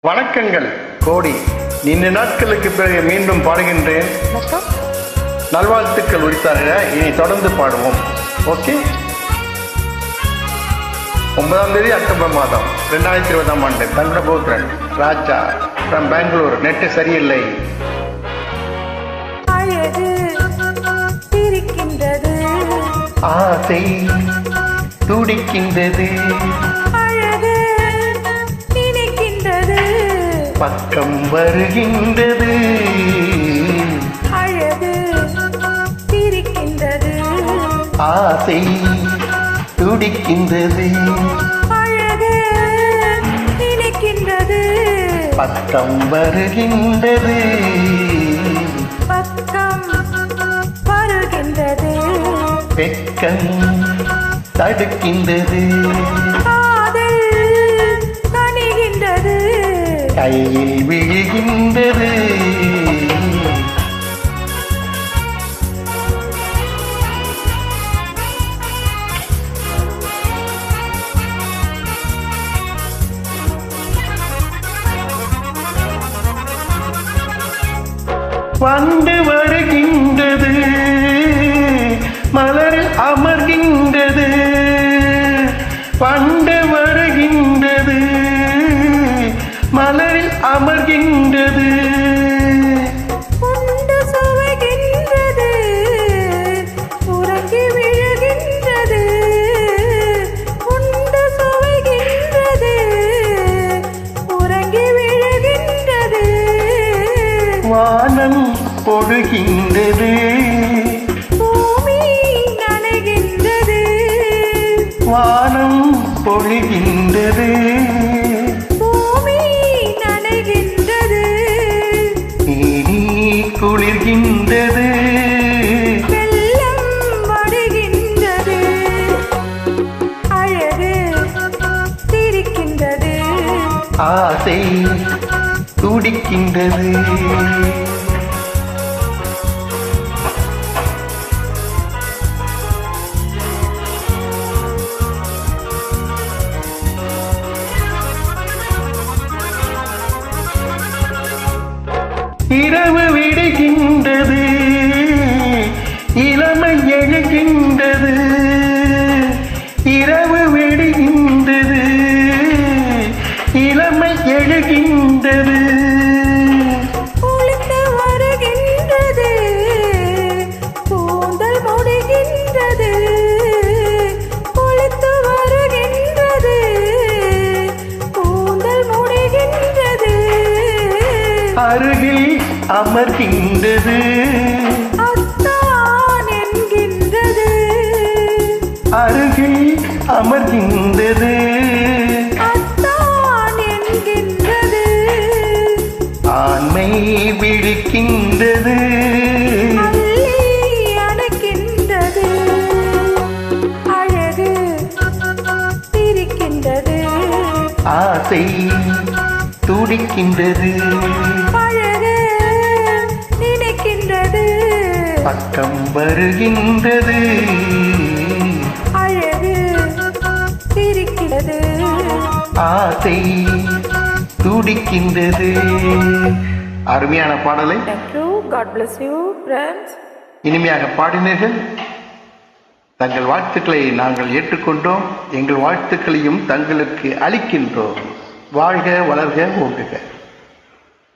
வணக்கங்கள் கோடி. நீண்ட நாட்களுக்கு பிறகு மீண்டும் பாடுகின்றேன். நல்வாழ்த்துக்கள் உரித்தார்கள். இனி தொடர்ந்து பாடுவோம். ஓகே. 9ஆம் தேதி அக்டோபர் மாதம் 2020ஆம் ஆண்டு. தங்கபோத்ரன் ராஜா ஃப்ரம் பெங்களூர். நெட்டு சரியில்லை. ஆசை துடிக்கின்றது, பக்கம் வருகின்றது, அழகு சிரிக்கின்றது, ஆசை துடிக்கின்றது, அழகு நினைக்கின்றது, பக்கம் வருகின்றது, பக்கம் வருகின்றது, வெட்கம் தடுக்கின்றது, கையில் விழுகின்றது. வண்டு வருகின்றது, மலரில் அமர்கின்றது, வண்டு வருகின்றது, மலரில் அமர்கின்றது, உண்டு சுவைகின்றது, உறங்கி விழுகின்றது, உண்டு சுவைகின்றது, உறங்கி விழுகின்றது, வானம் பொழுகின்றது, பூமி நனைகின்றது, வானம் பொழுகின்றது, குளிர்கின்றது, வெள்ளம் வடிகின்றது, அழகு சிரிக்கின்றது, ஆசை துடிக்கின்றது. இரவு விடுகின்றது, இளமை எழுகின்றது, இரவு விடுகின்றது, இளமை எழுகின்றது, குளித்து வருகின்றது, கூந்தல் முடிகின்றது, குளித்து வருகின்றது, கூந்தல் முடிகின்றது, அருகில் அமர்கின்றது, அத்தான் என்கின்றது, அருகில் அமர்கின்றது, அத்தான் என்கின்றது, ஆண்மை விழிக்கின்றது, அள்ளி அணைக்கின்றது, அழகு சிரிக்கின்றது, ஆசை துடிக்கின்றது, அழகு நினைக்கின்றது, பக்கம் வருகின்றது, அழகு சிரிக்கிறது, ஆசை துடிக்கின்றது. அருமையான பாடலை Thank you. God bless you, friends. இனிமையாக பாடினீர்கள். தங்கள் வாழ்த்துக்களை நாங்கள் ஏற்றுக்கொண்டோம். எங்கள் வாழ்த்துக்களையும் தங்களுக்கு அளிக்கின்றோம். வாழ்க வளர்க ஓங்குக.